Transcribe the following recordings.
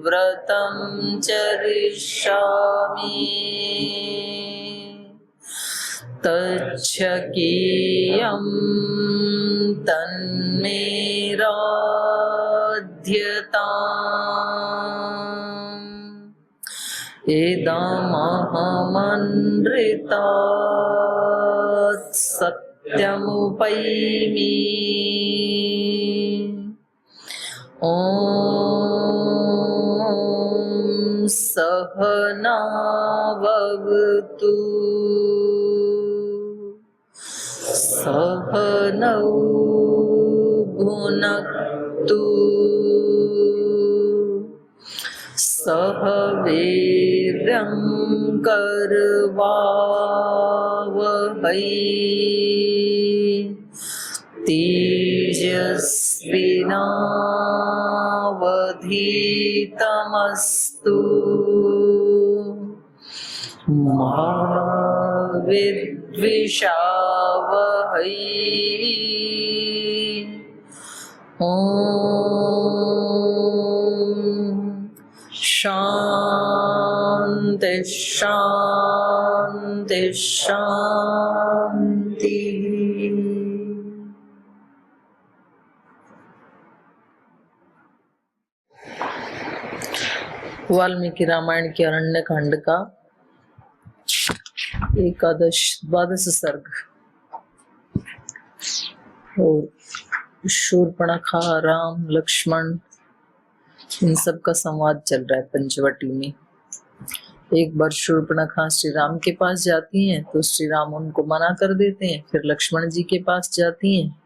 व्रतं चरिष्यामि तच्छकीयं तन्मे राध्यताम् इदमहमनृतात् सत्यमुपैमि ॐ सहनाववतु सहनौ भुनक्तु सह वीर्यं करवावहै तेजस्विनावधीतमस्तु मा विद्विषावहै शांति शांति शांति। वाल्मीकि रामायण के अरण्य कांड का द्वादश सर्ग। और शूर्पणखा, राम, लक्ष्मण, इन सब का संवाद चल रहा है पंचवटी में। एक बार शूर्पणखा श्री राम के पास जाती हैं तो श्री राम उनको मना कर देते हैं। फिर लक्ष्मण जी के पास जाती हैं,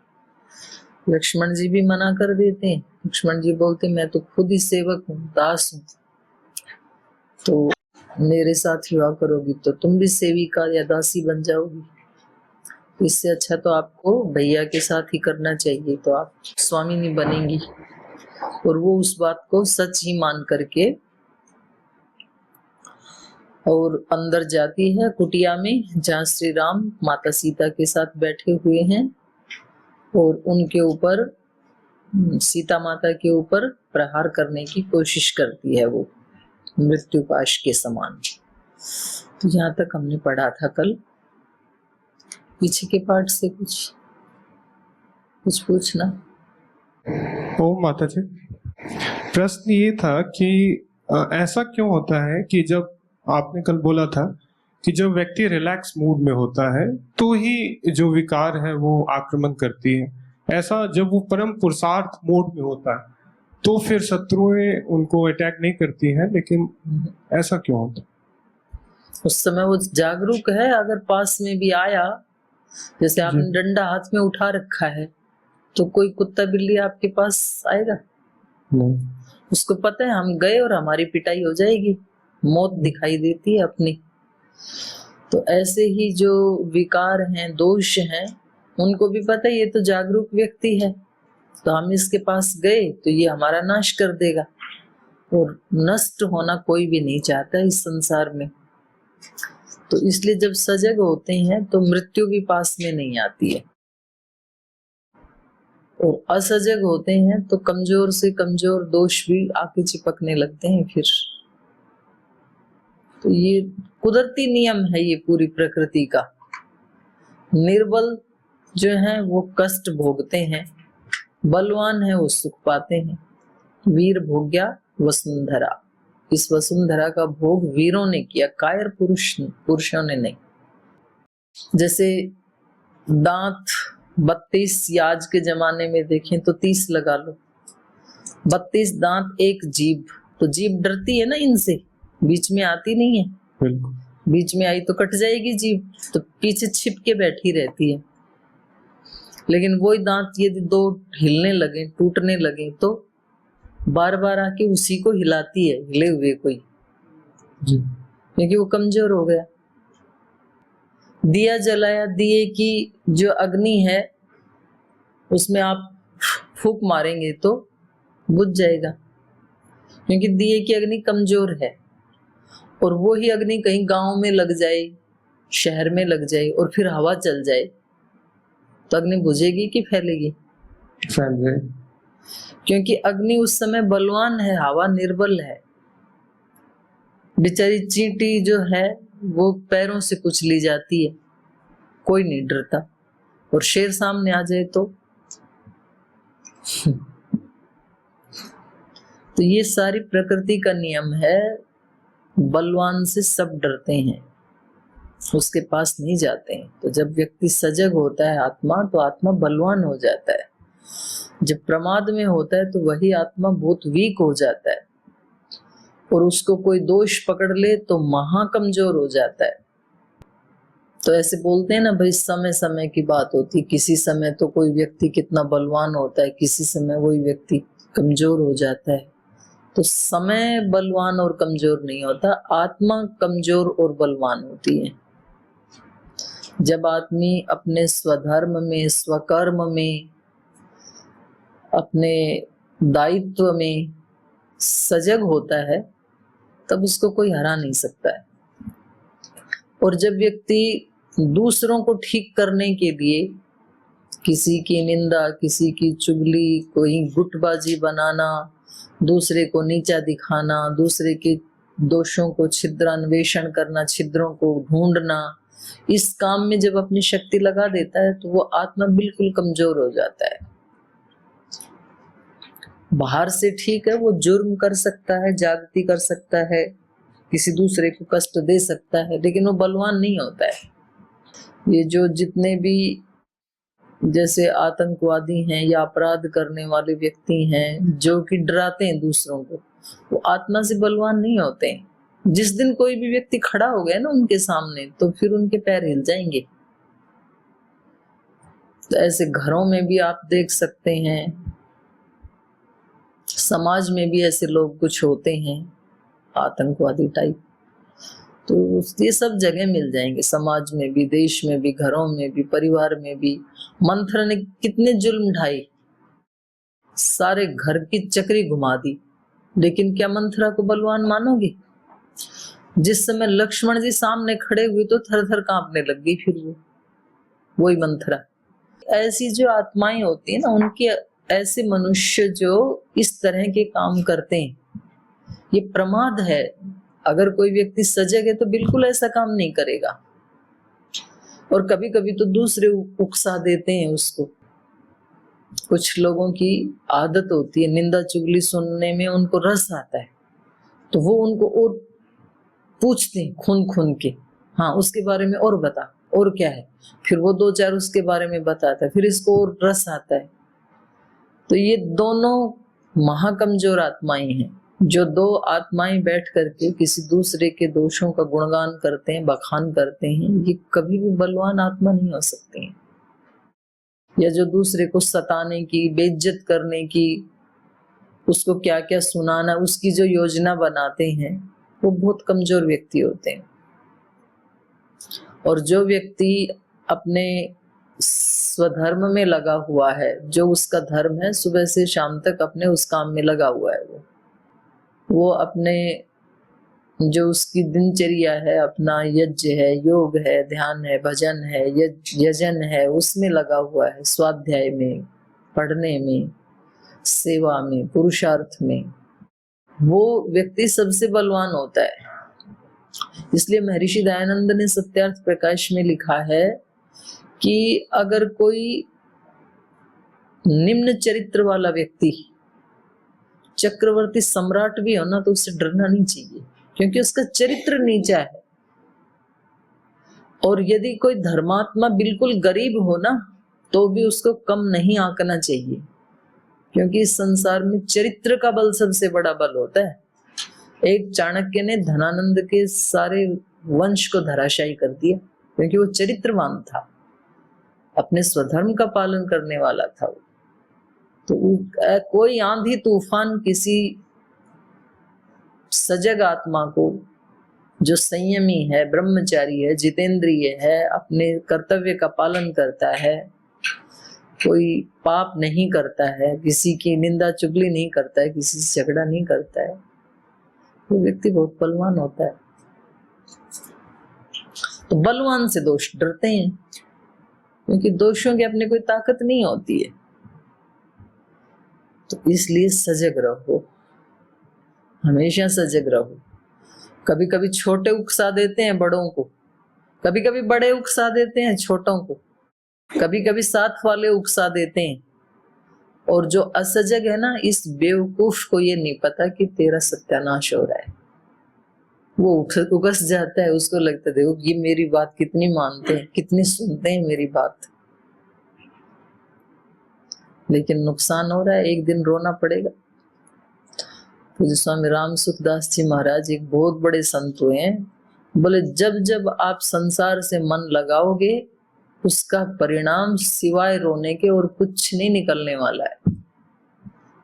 लक्ष्मण जी भी मना कर देते हैं। लक्ष्मण जी बोलते मैं तो खुद ही सेवक हूँ, दास हूँ, तो मेरे साथ विवाह करोगी तो तुम भी सेविका या दासी बन जाओगी। इससे अच्छा तो आपको भैया के साथ ही करना चाहिए, तो आप स्वामिनी बनेंगी। और वो उस बात को सच ही मान करके और अंदर जाती है कुटिया में, जहाँ श्री राम माता सीता के साथ बैठे हुए हैं और उनके ऊपर, सीता माता के ऊपर प्रहार करने की कोशिश करती है वो मृत्युपाश के समान। तो यहाँ तक हमने पढ़ा था कल। पीछे के पार्ट से कुछ पूछना। ओ माता जी, प्रश्न ये था कि ऐसा क्यों होता है कि जब आपने कल बोला था कि जब व्यक्ति रिलैक्स मूड में होता है तो ही जो विकार है वो आक्रमण करती है, ऐसा जब वो परम पुरुषार्थ मोड में होता है तो फिर शत्रुएं उनको अटैक नहीं करती हैं, लेकिन ऐसा क्यों होता है? उस समय वो जागरूक है। अगर पास में भी आया, जैसे आपने डंडा हाथ में उठा रखा है, तो कोई कुत्ता बिल्ली आपके पास आएगा? नहीं। उसको पता है हम गए और हमारी पिटाई हो जाएगी, मौत दिखाई देती है अपनी। तो ऐसे ही जो विकार हैं, दोष हैं, उनको भी पता है ये तो जागरूक व्यक्ति है, तो हम इसके पास गए तो ये हमारा नाश कर देगा। और नष्ट होना कोई भी नहीं चाहता इस संसार में। तो इसलिए जब सजग होते हैं तो मृत्यु भी पास में नहीं आती है। और असजग होते हैं तो कमजोर से कमजोर दोष भी आके चिपकने लगते हैं फिर। तो ये कुदरती नियम है ये पूरी प्रकृति का। निर्बल जो है वो कष्ट भोगते हैं, बलवान है वो सुख पाते हैं। वीर भोग्या वसुंधरा, इस वसुंधरा का भोग वीरों ने किया, कायर पुरुषों ने नहीं। जैसे दांत 32 आज के जमाने में देखें तो 30 लगा लो, 32 दांत, एक जीभ, तो जीभ डरती है ना इनसे, बीच में आती नहीं है। बिल्कुल। बीच में आई तो कट जाएगी जीभ, तो पीछे छिप के बैठी रहती है। लेकिन वही दांत यदि दो हिलने लगे, टूटने लगे, तो बार बार आके उसी को हिलाती है, हिले हुए कोई, क्योंकि वो कमजोर हो गया। दिया जलाया, दिए की जो अग्नि है उसमें आप फूंक मारेंगे तो बुझ जाएगा, क्योंकि दिए की अग्नि कमजोर है। और वो ही अग्नि कहीं गांव में लग जाए, शहर में लग जाए और फिर हवा चल जाए, तो अग्नि बुझेगी कि फैलेगी? फैल जाए। क्योंकि अग्नि उस समय बलवान है, हवा निर्बल है। बेचारी चींटी जो है वो पैरों से कुचली जाती है, कोई नहीं डरता। और शेर सामने आ जाए तो ये सारी प्रकृति का नियम है। बलवान से सब डरते हैं, उसके पास नहीं जाते हैं। तो जब व्यक्ति सजग होता है आत्मा, तो आत्मा बलवान हो जाता है। जब प्रमाद में होता है तो वही आत्मा बहुत वीक हो जाता है, और उसको कोई दोष पकड़ ले तो महा कमजोर हो जाता है। तो ऐसे बोलते हैं ना भाई, समय समय की बात होती है। किसी समय तो कोई व्यक्ति कितना बलवान होता है, किसी समय वही व्यक्ति कमजोर हो जाता है। तो समय बलवान और कमजोर नहीं होता, आत्मा कमजोर और बलवान होती है। जब आदमी अपने स्वधर्म में, स्वकर्म में, अपने दायित्व में सजग होता है, तब उसको कोई हरा नहीं सकता है। और जब व्यक्ति दूसरों को ठीक करने के लिए किसी की निंदा, किसी की चुगली, कोई गुटबाजी बनाना, दूसरे को नीचा दिखाना, दूसरे के दोषों को छिद्रान्वेषण करना, छिद्रों को ढूंढना, इस काम में जब अपनी शक्ति लगा देता है तो वो आत्मा बिल्कुल कमजोर हो जाता है। बाहर से ठीक है, वो जुर्म कर सकता है, ज्यादती कर सकता है, किसी दूसरे को कष्ट दे सकता है, लेकिन वो बलवान नहीं होता है। ये जो जितने भी जैसे आतंकवादी हैं या अपराध करने वाले व्यक्ति हैं जो कि डराते हैं दूसरों को, वो आत्मा से बलवान नहीं होते हैं। जिस दिन कोई भी व्यक्ति खड़ा हो गया ना उनके सामने, तो फिर उनके पैर हिल जाएंगे। तो ऐसे घरों में भी आप देख सकते हैं, समाज में भी ऐसे लोग कुछ होते हैं आतंकवादी टाइप। तो ये सब जगह मिल जाएंगे, समाज में भी, देश में भी, घरों में भी, परिवार में भी। मंथर ने कितने जुल्म ढाए, सारे घर की चक्री घुमा दी, लेकिन क्या मंथरा को बलवान मानोगे? जिस समय लक्ष्मण जी सामने खड़े हुए तो थर थर कांपने लग गई फिर वही मंथरा। ऐसी जो आत्माएं होती है ना, उनके ऐसे मनुष्य जो इस तरह के काम करते हैं, ये प्रमाद है। अगर कोई व्यक्ति सजग है तो बिल्कुल ऐसा काम नहीं करेगा। और कभी कभी तो दूसरे उकसा देते हैं उसको। कुछ लोगों की आदत होती है निंदा चुगली सुनने में, उनको रस आता है, तो वो उनको और पूछते हैं खून खून के, हाँ उसके बारे में और बता, और क्या है। फिर वो दो चार उसके बारे में बताता है, फिर इसको और रस आता है। तो ये दोनों महाकमजोर आत्माएं हैं। जो दो आत्माएं बैठ करके किसी दूसरे के दोषों का गुणगान करते हैं, बखान करते हैं, ये कभी भी बलवान आत्मा नहीं हो सकती हैं। या जो दूसरे को सताने की, बेइज्जत करने की, उसको क्या क्या सुनाना, उसकी जो योजना बनाते हैं, वो बहुत कमजोर व्यक्ति होते हैं। और जो व्यक्ति अपने स्वधर्म में लगा हुआ है, जो उसका धर्म है, सुबह से शाम तक अपने उस काम में लगा हुआ है, वो अपने जो उसकी दिनचर्या है, अपना यज्ञ है, योग है, ध्यान है, भजन है, यजन है, उसमें लगा हुआ है, स्वाध्याय में, पढ़ने में, सेवा में, पुरुषार्थ में, वो व्यक्ति सबसे बलवान होता है। इसलिए महर्षि दयानंद ने सत्यार्थ प्रकाश में लिखा है कि अगर कोई निम्न चरित्र वाला व्यक्ति चक्रवर्ती सम्राट भी हो ना, तो उससे डरना नहीं चाहिए, क्योंकि उसका चरित्र नीचा है। और यदि कोई धर्मात्मा बिल्कुल गरीब हो ना, तो भी उसको कम नहीं आंकना चाहिए, क्योंकि इस संसार में चरित्र का बल सबसे बड़ा बल होता है। एक चाणक्य ने धनानंद के सारे वंश को धराशायी कर दिया, क्योंकि वो चरित्रवान था, अपने स्वधर्म का पालन करने वाला था वो। तो कोई आंधी तूफान किसी सजग आत्मा को, जो संयमी है, ब्रह्मचारी है, जितेंद्रिय है, अपने कर्तव्य का पालन करता है, कोई पाप नहीं करता है, किसी की निंदा चुगली नहीं करता है, किसी से झगड़ा नहीं करता है, वो व्यक्ति बहुत बलवान होता है। तो बलवान से दोष डरते हैं, क्योंकि दोषों की अपने कोई ताकत नहीं होती है। तो इसलिए सजग रहो, हमेशा सजग रहो। कभी कभी छोटे उकसा देते हैं बड़ों को, कभी कभी बड़े उकसा देते हैं छोटों को, कभी कभी साथ वाले उकसा देते हैं। और जो असजग है ना, इस बेवकूफ को ये नहीं पता कि तेरा सत्यानाश हो रहा है। वो उकस जाता है, उसको लगता है देखो ये मेरी बात कितनी मानते हैं, कितनी सुनते हैं मेरी बात, लेकिन नुकसान हो रहा है, एक दिन रोना पड़ेगा। पूज्य स्वामी राम सुखदास जी महाराज एक बहुत बड़े संत हुए हैं, बोले जब जब आप संसार से मन लगाओगे उसका परिणाम सिवाय रोने के और कुछ नहीं निकलने वाला है।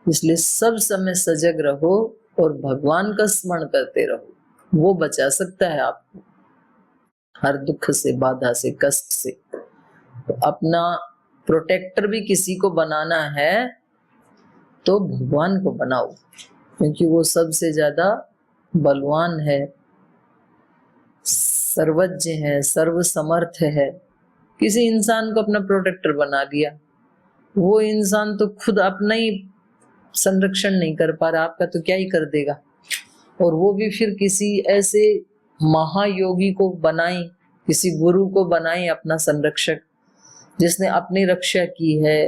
इसलिए सब समय सजग रहो और भगवान का स्मरण करते रहो, वो बचा सकता है आपको हर दुख से, बाधा से, कष्ट से। तो अपना प्रोटेक्टर भी किसी को बनाना है तो भगवान को बनाओ, क्योंकि वो सबसे ज्यादा बलवान है, सर्वज्ञ है, सर्वसमर्थ है। किसी इंसान को अपना प्रोटेक्टर बना दिया, वो इंसान तो खुद अपना ही संरक्षण नहीं कर पा रहा, आपका तो क्या ही कर देगा। और वो भी फिर किसी ऐसे महायोगी को बनाए, किसी गुरु को बनाए अपना संरक्षक, जिसने अपनी रक्षा की है,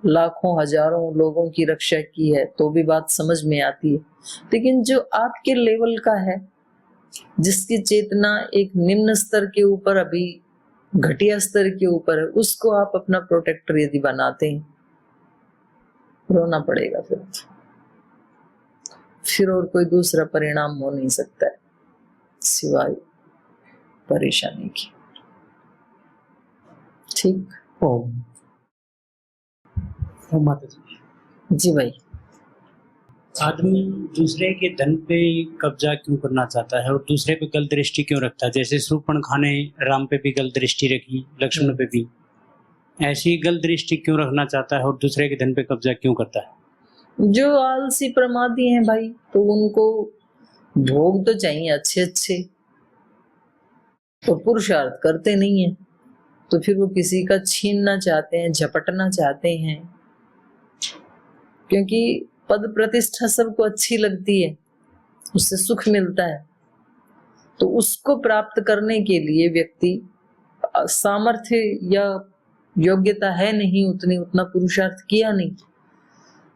लाखों हजारों लोगों की रक्षा की है, तो भी बात समझ में आती है। लेकिन जो आपके लेवल का है, जिसकी चेतना एक निम्न स्तर के ऊपर, अभी घटिया स्तर के ऊपर है, उसको आप अपना प्रोटेक्टर यदि बनाते हैं, रोना पड़ेगा फिर और कोई दूसरा परिणाम हो नहीं सकता है सिवाय परेशानी की। ठीक। ओम माता जी भाई। आदमी दूसरे के धन पे कब्जा क्यों करना चाहता है और दूसरे पे गलत दृष्टि क्यों रखता है? जैसे शूर्पणखा ने राम पे भी गलत दृष्टि रखी, लक्ष्मण पे भी, ऐसी गलत दृष्टि क्यों रखना चाहता है और दूसरे के धन पे कब्जा क्यों करता है? जो आलसी प्रमादी हैं भाई, तो उनको भोग तो चाहिए अच्छे अच्छे, तो पुरुषार्थ करते नहीं है, तो फिर वो किसी का छीनना चाहते हैं, झपटना चाहते हैं, क्योंकि पद प्रतिष्ठा सबको अच्छी लगती है, उससे सुख मिलता है। तो उसको प्राप्त करने के लिए व्यक्ति सामर्थ्य या योग्यता है नहीं उतनी, उतना पुरुषार्थ किया नहीं,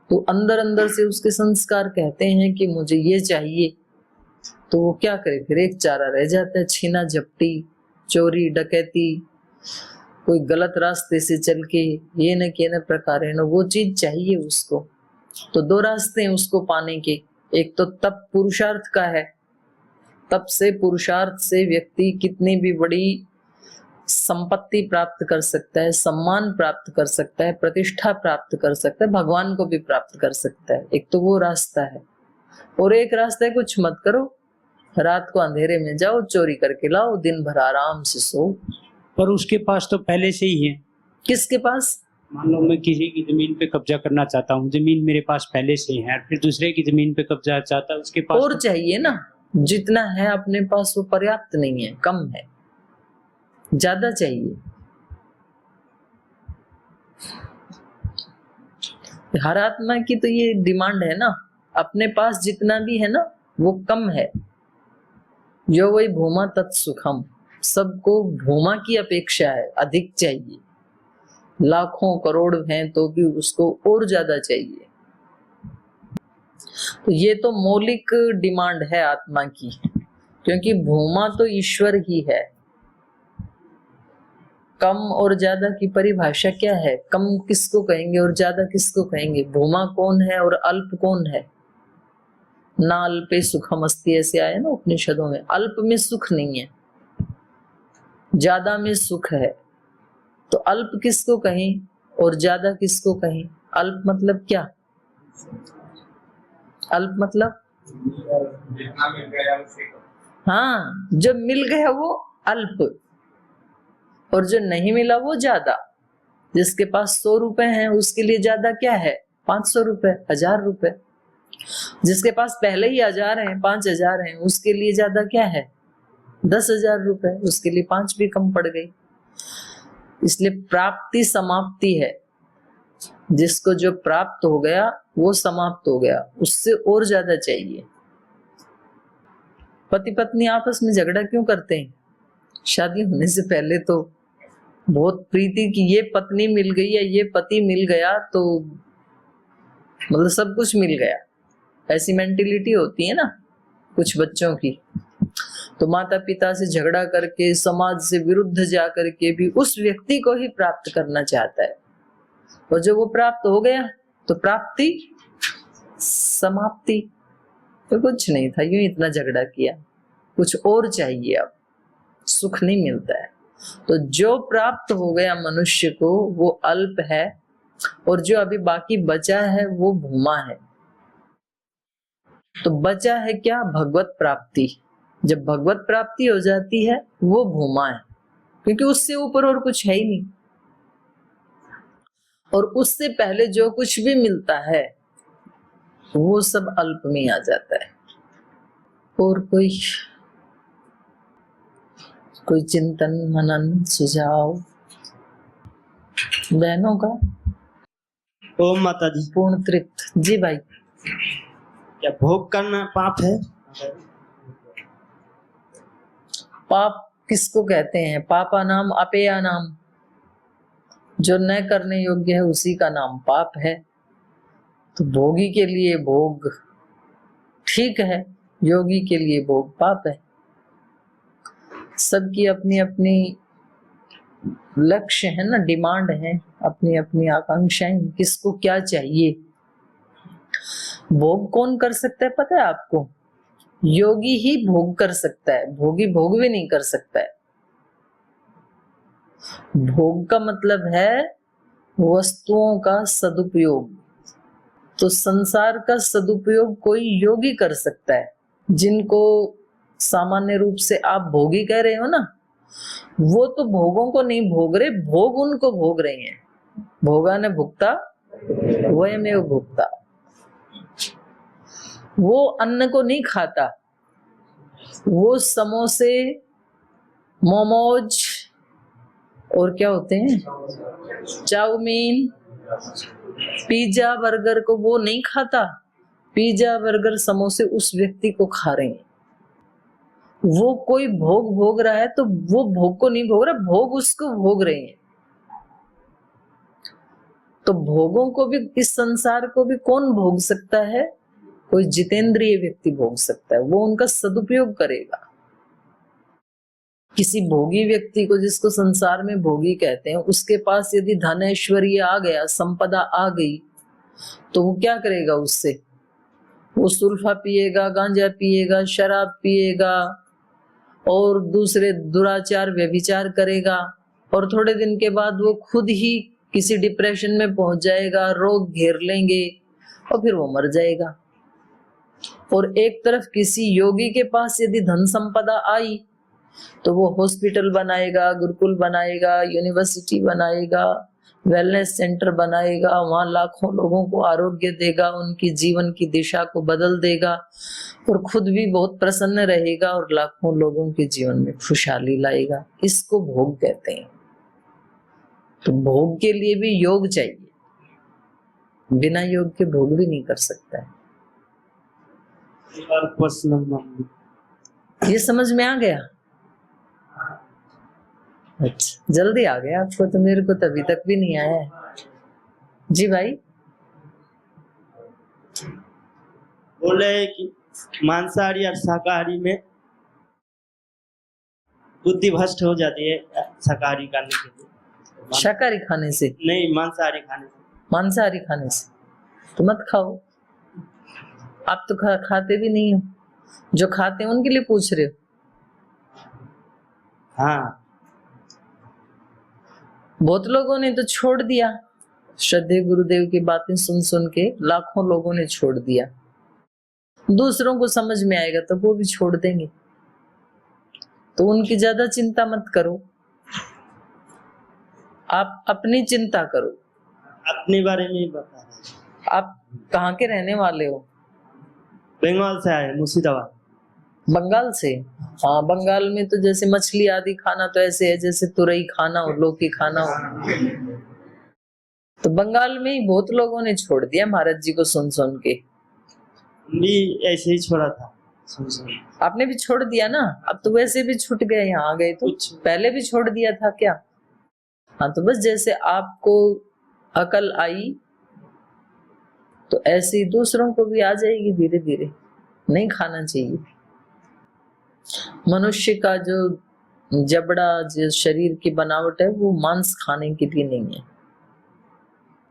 तो अंदर अंदर से उसके संस्कार कहते हैं कि मुझे ये चाहिए, तो वो क्या करे, फिर एक चारा रह जाता है, छीना झपटी, चोरी डकैती, कोई गलत रास्ते से चल के ये न के न प्रकार है ना, वो चीज चाहिए उसको। तो दो रास्ते हैं उसको पाने के, एक तो तप पुरुषार्थ का है, तप से, पुरुषार्थ से व्यक्ति कितनी भी बड़ी संपत्ति प्राप्त कर सकता है, सम्मान प्राप्त कर सकता है, प्रतिष्ठा प्राप्त कर सकता है, भगवान को भी प्राप्त कर सकता है। एक तो वो रास्ता है, और एक रास्ता है कुछ मत करो, रात को अंधेरे में जाओ, चोरी करके लाओ, दिन भर आराम से सो। पर उसके पास तो पहले से ही है। किसके पास? मान लो मैं किसी की जमीन पे कब्जा करना चाहता हूँ, जमीन मेरे पास पहले से है, फिर दूसरे की जमीन पे कब्जा चाहता है, उसके पास और तो... चाहिए ना, जितना है अपने पास वो पर्याप्त नहीं है, कम है, ज्यादा चाहिए। हर आत्मा की तो ये डिमांड है ना, अपने पास जितना भी है ना वो कम है। यो वही भूमा तत्सुखम, सबको भूमा की अपेक्षा है, अधिक चाहिए, लाखों करोड़ हैं तो भी उसको और ज्यादा चाहिए। तो ये तो मौलिक डिमांड है आत्मा की, क्योंकि भूमा तो ईश्वर ही है। कम और ज्यादा की परिभाषा क्या है? कम किसको कहेंगे और ज्यादा किसको कहेंगे? भूमा कौन है और अल्प कौन है? ना अल्पे सुखम अस्ति, ऐसे आया ना उपनिषदों में। अल्प में सुख नहीं है, ज्यादा में सुख है। तो अल्प किसको कहें और ज्यादा किसको कहें? अल्प मतलब क्या? अल्प मतलब हाँ, जो मिल गया वो अल्प, और जो नहीं मिला वो ज्यादा। जिसके पास 100 रुपए हैं उसके लिए ज्यादा क्या है? 500 रुपए, 1000 रुपए। जिसके पास पहले ही 1000 हैं, 5000 हैं, उसके लिए ज्यादा क्या है? 10,000 रुपए, उसके लिए 5 भी कम पड़ गई। इसलिए प्राप्ति समाप्ति है, जिसको जो प्राप्त हो गया वो समाप्त हो गया, उससे और ज्यादा चाहिए। पति पत्नी आपस में झगड़ा क्यों करते हैं? शादी होने से पहले तो बहुत प्रीति की, ये पत्नी मिल गई या ये पति मिल गया तो मतलब सब कुछ मिल गया, ऐसी मेंटेलिटी होती है ना कुछ बच्चों की। तो माता पिता से झगड़ा करके, समाज से विरुद्ध जा करके भी उस व्यक्ति को ही प्राप्त करना चाहता है, और जब वो प्राप्त हो गया तो प्राप्ति समाप्ति। तो कुछ नहीं था, यूं इतना झगड़ा किया, कुछ और चाहिए, अब सुख नहीं मिलता है। तो जो प्राप्त हो गया मनुष्य को वो अल्प है, और जो अभी बाकी बचा है वो भूमा है। तो बचा है क्या? भगवत प्राप्ति। जब भगवत प्राप्ति हो जाती है वो भूमा है, क्योंकि उससे ऊपर और कुछ है ही नहीं। और उससे पहले जो कुछ भी मिलता है वो सब अल्प में आ जाता है। और कोई चिंतन मनन सुझाव बहनों का? ओम माता दी। पूर्ण तृप्त जी भाई। क्या भोग करना पाप है? पाप किसको कहते हैं? पापा नाम अपेया नाम, जो न करने योग्य है उसी का नाम पाप है। तो भोगी के लिए भोग ठीक है, योगी के लिए भोग पाप है। सबकी अपनी अपनी लक्ष्य है ना, डिमांड है, अपनी अपनी आकांक्षाएं, किसको क्या चाहिए। भोग कौन कर सकता है पता है आपको? योगी ही भोग कर सकता है, भोगी भोग भी नहीं कर सकता है। भोग का मतलब है वस्तुओं का सदुपयोग। तो संसार का सदुपयोग कोई योगी कर सकता है। जिनको सामान्य रूप से आप भोगी कह रहे हो ना, वो तो भोगों को नहीं भोग रहे, भोग उनको भोग रहे हैं। भोगा ने भुगता वयमेव भुगता। वो अन्न को नहीं खाता, वो समोसे, मोमोज और क्या होते हैं, चाउमीन, पिज्जा, बर्गर को वो नहीं खाता। पिज्जा, बर्गर, समोसे उस व्यक्ति को खा रहे हैं। वो कोई भोग भोग रहा है तो वो भोग को नहीं भोग रहा, भोग उसको भोग रहे हैं। तो भोगों को भी, इस संसार को भी कौन भोग सकता है? कोई जितेंद्रिय व्यक्ति भोग सकता है, वो उनका सदुपयोग करेगा। किसी भोगी व्यक्ति को, जिसको संसार में भोगी कहते हैं, उसके पास यदि धन ऐश्वर्य आ गया, संपदा आ गई, तो वो क्या करेगा उससे? वो सुल्फा पिएगा, गांजा पिएगा, शराब पिएगा और दूसरे दुराचार व्यभिचार करेगा, और थोड़े दिन के बाद वो खुद ही किसी डिप्रेशन में पहुंच जाएगा, रोग घेर लेंगे और फिर वो मर जाएगा। और एक तरफ किसी योगी के पास यदि धन संपदा आई तो वो हॉस्पिटल बनाएगा, गुरुकुल बनाएगा, यूनिवर्सिटी बनाएगा, वेलनेस सेंटर बनाएगा, वहां लाखों लोगों को आरोग्य देगा, उनकी जीवन की दिशा को बदल देगा और खुद भी बहुत प्रसन्न रहेगा और लाखों लोगों के जीवन में खुशहाली लाएगा। इसको भोग कहते हैं। तो भोग के लिए भी योग चाहिए, बिना योग के भोग भी नहीं कर सकता है। ये समझ में आ गया? अच्छा, जल्दी आ गया आपको, तो मेरे को तो अभी तक भी नहीं आया है। जी भाई। बोले कि मांसाहारी और शाकाहारी में बुद्धि भ्रष्ट हो जाती है शाकाहारी खाने के लिए। शाकाहारी खाने से नहीं, मांसाहारी खाने से। मांसाहारी खाने से तो मत खाओ। आप तो खाते भी नहीं हो, जो खाते हैं उनके लिए पूछ रहे हो। हाँ, बहुत लोगों ने तो छोड़ दिया, श्रद्धेय गुरुदेव की बातें सुन सुन के लाखों लोगों ने छोड़ दिया। दूसरों को समझ में आएगा तो वो भी छोड़ देंगे, तो उनकी ज्यादा चिंता मत करो, आप अपनी चिंता करो। अपने बारे में ही बता रहे। आप कहाँ के रहने वाले हो? बंगाल से आए, मुर्शिदाबाद। बंगाल से? हाँ, बंगाल में तो जैसे मछली आदि खाना तो ऐसे है जैसे तुरई खाना हो, लौकी खाना हो। तो बंगाल में ही बहुत लोगों ने छोड़ दिया महाराज जी को सुन सुन के। भी ऐसे ही छोड़ा था सुन। आपने भी छोड़ दिया ना, अब तो वैसे भी छूट गए, यहाँ आ गए तो कुछ पहले भी छोड़ दिया था क्या? हाँ, तो बस जैसे आपको अकल आई तो ऐसे ही दूसरों को भी आ जाएगी धीरे धीरे। नहीं खाना चाहिए। मनुष्य का जो जबड़ा, जो शरीर की बनावट है, वो मांस खाने के लिए नहीं है।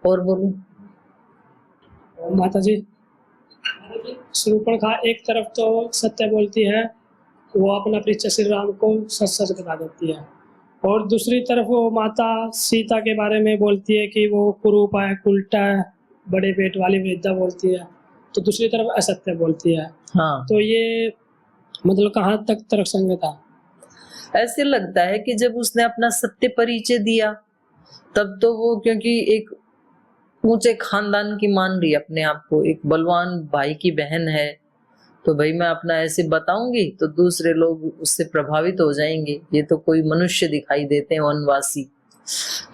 और बोलो माता जी, शूर्पणखा एक तरफ तो सत्य बोलती है, वो अपना परीक्षा श्री राम को सच सच बता देती है, और दूसरी तरफ वो माता सीता के बारे में बोलती है कि वो कुरूप है, उल्टा है, बड़े पेट वाली विद्या बोलती है, तो दूसरी तरफ असत्य बोलती है। हाँ, तो ये मतलब कहाँ तक तर्क संगत है? ऐसे लगता है कि जब उसने अपना सत्य परिचय दिया तब तो वो, क्योंकि एक ऊंचे खानदान की मान रही है अपने आप को, एक बलवान भाई की बहन है, तो भाई मैं अपना ऐसे बताऊंगी तो दूसरे लोग उससे प्रभावित हो जाएंगे, ये तो कोई मनुष्य दिखाई देते हैं वनवासी,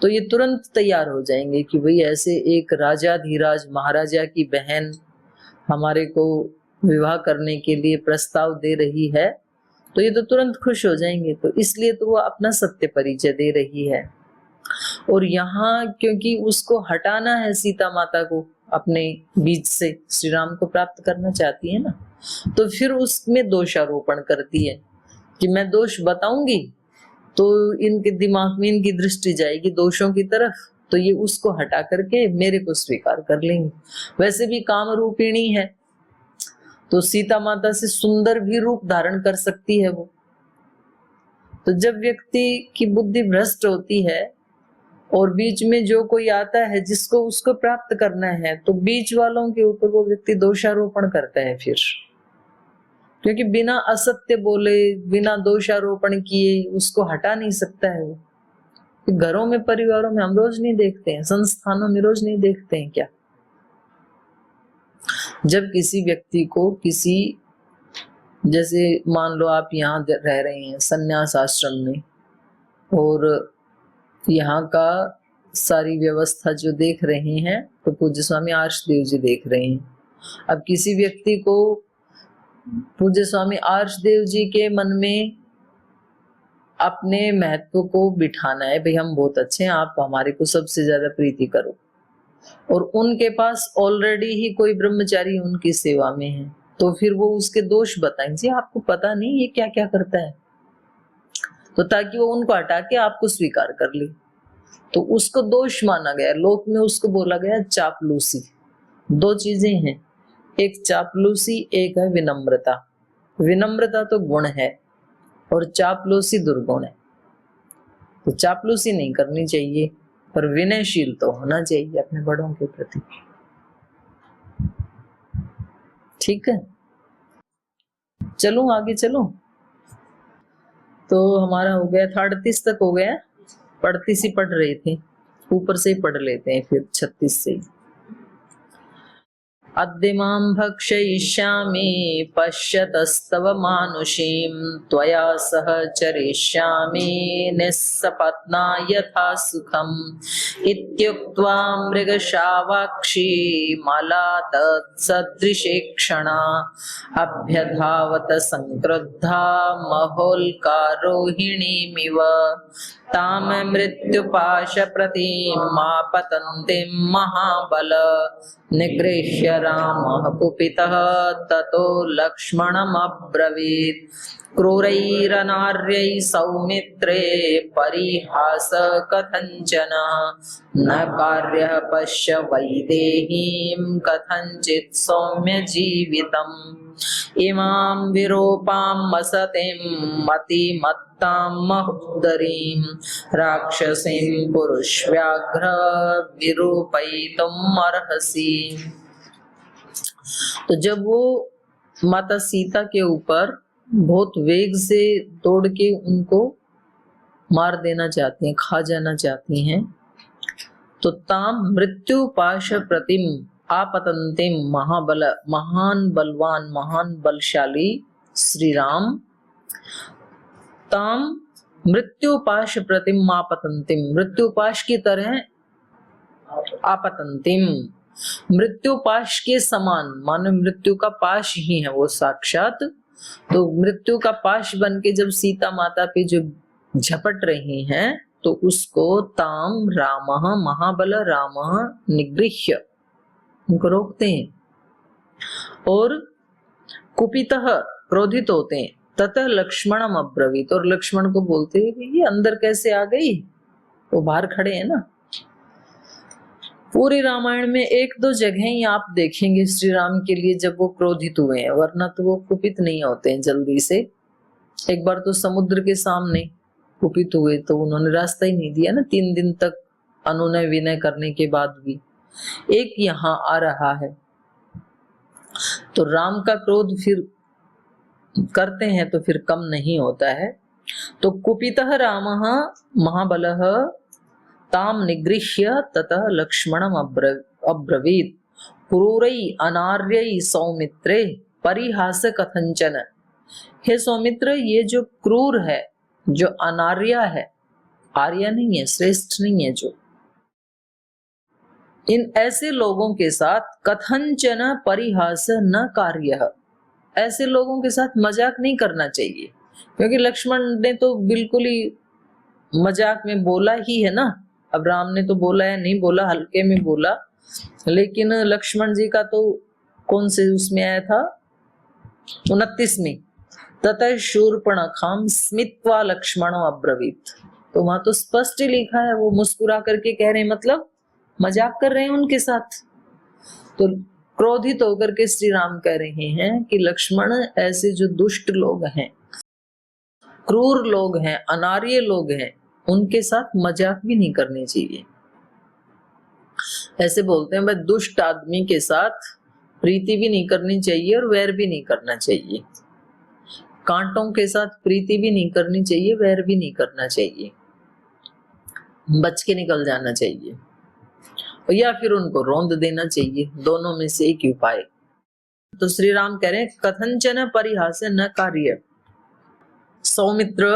तो ये तुरंत तैयार हो जाएंगे कि भाई ऐसे एक राजाधिराज महाराजा की बहन हमारे को विवाह करने के लिए प्रस्ताव दे रही है, तो ये तो तुरंत खुश हो जाएंगे। तो इसलिए तो वो अपना सत्य परिचय दे रही है। और यहाँ क्योंकि उसको हटाना है, सीता माता को अपने बीच से श्री राम को प्राप्त करना चाहती है ना, तो फिर उसमें दोषारोपण करती है कि मैं दोष बताऊंगी तो इनके दिमाग में इनकी दृष्टि जाएगी दोषों की तरफ, तो ये उसको हटा करके मेरे को स्वीकार कर लेंगे। वैसे भी काम रूपिणी है, तो सीता माता से सुंदर भी रूप धारण कर सकती है वो। तो जब व्यक्ति की बुद्धि भ्रष्ट होती है और बीच में जो कोई आता है जिसको उसको प्राप्त करना है, तो बीच वालों के ऊपर वो व्यक्ति दोषारोपण करता है फिर, क्योंकि बिना असत्य बोले, बिना दोषारोपण किए उसको हटा नहीं सकता है वो। घरों में, परिवारों में हम रोज नहीं देखते हैं, संस्थानों में रोज नहीं देखते हैं क्या? जब किसी व्यक्ति को किसी, जैसे मान लो आप यहाँ रह रहे हैं संन्यास आश्रम में, और यहाँ का सारी व्यवस्था जो देख रहे हैं तो पूज्य स्वामी आर्षदेव जी देख रहे हैं। अब किसी व्यक्ति को पूज्य स्वामी आर्षदेव जी के मन में अपने महत्व को बिठाना है, भाई हम बहुत अच्छे हैं, आप हमारे को सबसे ज्यादा प्रीति करो, और उनके पास ऑलरेडी ही कोई ब्रह्मचारी उनकी सेवा में है, तो फिर वो उसके दोष बताएंगे, आपको पता नहीं ये क्या क्या करता है, तो ताकि वो उनको हटा के आपको स्वीकार कर ले। तो उसको दोष माना गया, लोक में उसको बोला गया चापलूसी। दो चीजें हैं, एक चापलूसी, एक है विनम्रता। विनम्रता तो गुण है और चापलूसी दुर्गुण है। तो चापलूसी नहीं करनी चाहिए, पर विनयशील तो होना चाहिए अपने बड़ों के प्रति। ठीक है, चलूं आगे, चलो। तो हमारा हो गया था 38 तक हो गया, 38 ही पढ़ रहे थे, ऊपर से ही पढ़ लेते हैं फिर 36 से। अद्य मां भक्षयिष्यामि पश्यतस्तव मानुषीं त्वया सह चरिष्यामि निस्सपत्ना यथा सुखम् इत्युक्त्वा मृगशावाक्षी मला तत्सदृशेक्षणा अभ्यधावत संक्रुद्धा महोल्कारोहिणीमिव ताम मृत्युपाशप्रतिमापतन्तीं महाबल निगृह्य रामः कुपितः ततो लक्ष्मणमब्रवीत् क्रूरैरनार्यैः सौमित्रे परिहास कथञ्चन न कार्यः पश्य वैदेहीं कथञ्चित् सौम्य जीवितम् इमां विरूपां मसतिं मतिमत्तां महोदरीं राक्षसीं पुरुषव्याघ्र विरूपयितुम् अर्हसि। तो जब वो माता सीता के ऊपर बहुत वेग से दौड़ के उनको मार देना चाहती हैं, खा जाना चाहती हैं, तो ताम मृत्यु पाश प्रतिम आपतंतिम महाबल, महान बलवान, महान बलशाली श्री राम, ताम मृत्युपाश प्रतिम आपतंतिम, मृत्युपाश की तरह आपतंतिम, मृत्यु पाश के समान, मानो मृत्यु का पाश ही है वो साक्षात। तो मृत्यु का पाश बन के जब सीता माता पे जो झपट रही हैं तो उसको ताम रामः महाबल रामः निगृह्य, उनको रोकते हैं। और कुपितः, क्रोधित होते हैं। ततः लक्ष्मणम अब्रवीत, और लक्ष्मण को बोलते हैं कि ये अंदर कैसे आ गई, वो बाहर खड़े हैं ना। पूरे रामायण में एक दो जगह ही आप देखेंगे श्री राम के लिए जब वो क्रोधित हुए हैं, वरना तो वो कुपित नहीं होते हैं जल्दी से। एक बार तो समुद्र के सामने कुपित हुए तो उन्होंने रास्ता ही नहीं दिया ना 3 दिन तक, अनुनय विनय करने के बाद भी। एक यहाँ आ रहा है तो राम का क्रोध फिर करते हैं तो फिर कम नहीं होता है। तो कुपितः रामः महाबलः ताम निगृह्य ततः लक्ष्मणम अब्रवीत क्रूरै अनार्यै सौमित्रे परिहास कथंचन। हे सौमित्र, ये जो क्रूर है, जो अनार्या है, आर्या नहीं है, श्रेष्ठ नहीं है, जो इन ऐसे लोगों के साथ कथंचन परिहास न कार्य, ऐसे लोगों के साथ मजाक नहीं करना चाहिए। क्योंकि लक्ष्मण ने तो बिल्कुल ही मजाक में बोला ही है ना। अब राम ने तो बोला है, नहीं बोला, हल्के में बोला, लेकिन लक्ष्मण जी का तो कौन से उसमें आया था 29 में, ततः शूर्पणखाम स्मित्वा लक्ष्मणो अब्रवीत। तो वहां तो स्पष्ट ही लिखा है, वो मुस्कुरा करके कह रहे हैं, मतलब मजाक कर रहे हैं उनके साथ। तो क्रोधित होकर के श्री राम कह रहे हैं कि लक्ष्मण, ऐसे जो दुष्ट लोग हैं, क्रूर लोग हैं, अनार्य लोग हैं, उनके साथ मजाक भी नहीं करनी चाहिए। ऐसे बोलते हैं भाई, दुष्ट आदमी के साथ प्रीति भी नहीं करनी चाहिए और वैर भी नहीं करना चाहिए। कांटों के साथ प्रीति भी नहीं करनी चाहिए, वैर भी नहीं करना चाहिए, बच के निकल जाना चाहिए, या फिर उनको रौंद देना चाहिए। दोनों में से एक ही उपाय। तो श्री राम कह रहे हैं कथंचन परिहास न कार्य। सौमित्र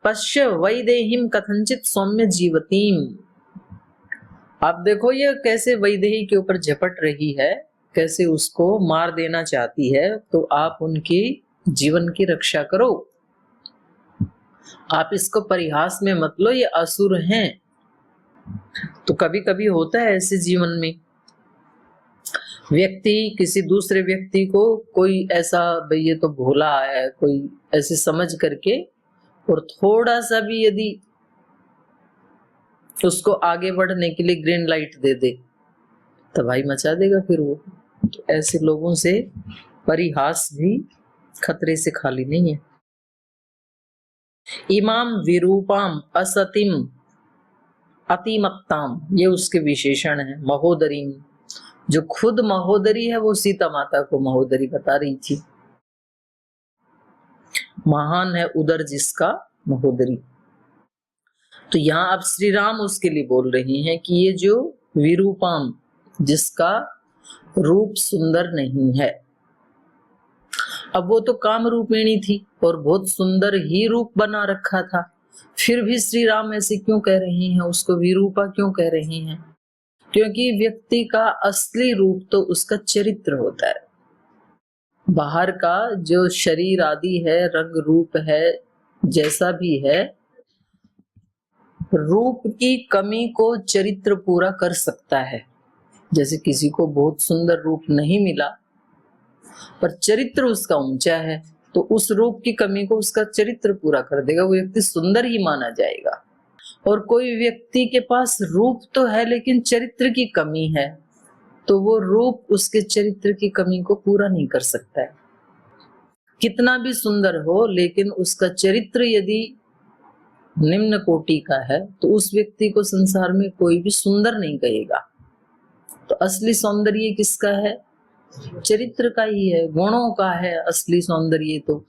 पश्य वैदेहीम कथंचित सौम्य जीवतीम। आप देखो ये कैसे वैदेही के ऊपर झपट रही है, कैसे उसको मार देना चाहती है। तो आप उनकी जीवन की रक्षा करो, आप इसको परिहास में मत लो, ये असुर हैं। तो कभी कभी होता है ऐसे जीवन में, व्यक्ति किसी दूसरे व्यक्ति को कोई ऐसा, भाई ये तो भोला है, कोई ऐसे समझ करके, और थोड़ा सा भी यदि उसको आगे बढ़ने के लिए ग्रीन लाइट दे दे तबाही मचा देगा फिर वो। तो ऐसे लोगों से परिहास भी खतरे से खाली नहीं है। इमाम विरूपाम असतिम अतिमत्ताम, ये उसके विशेषण है। महोदरीम, जो खुद महोदरी है वो सीता माता को महोदरी बता रही थी। महान है उदर जिसका महोदरी। तो यहाँ अब श्री राम उसके लिए बोल रही हैं कि ये जो विरूपाम, जिसका रूप सुंदर नहीं है। अब वो तो काम रूपिणी थी और बहुत सुंदर ही रूप बना रखा था, फिर भी श्री राम ऐसे क्यों कह रहे हैं, उसको विरूपा क्यों कह रहे हैं? क्योंकि व्यक्ति का असली रूप तो उसका चरित्र होता है। बाहर का जो शरीर आदि है, रंग रूप है, जैसा भी है, रूप की कमी को चरित्र पूरा कर सकता है। जैसे किसी को बहुत सुंदर रूप नहीं मिला पर चरित्र उसका ऊंचा है, तो उस रूप की कमी को उसका चरित्र पूरा कर देगा, वो व्यक्ति सुंदर ही माना जाएगा। और कोई व्यक्ति के पास रूप तो है लेकिन चरित्र की कमी है, तो वो रूप उसके चरित्र की कमी को पूरा नहीं कर सकता है। कितना भी सुंदर हो लेकिन उसका चरित्र यदि निम्न कोटि का है तो उस व्यक्ति को संसार में कोई भी सुंदर नहीं कहेगा। तो असली सौंदर्य किसका है? चरित्र का ही है, गुणों का है असली सौंदर्य। तो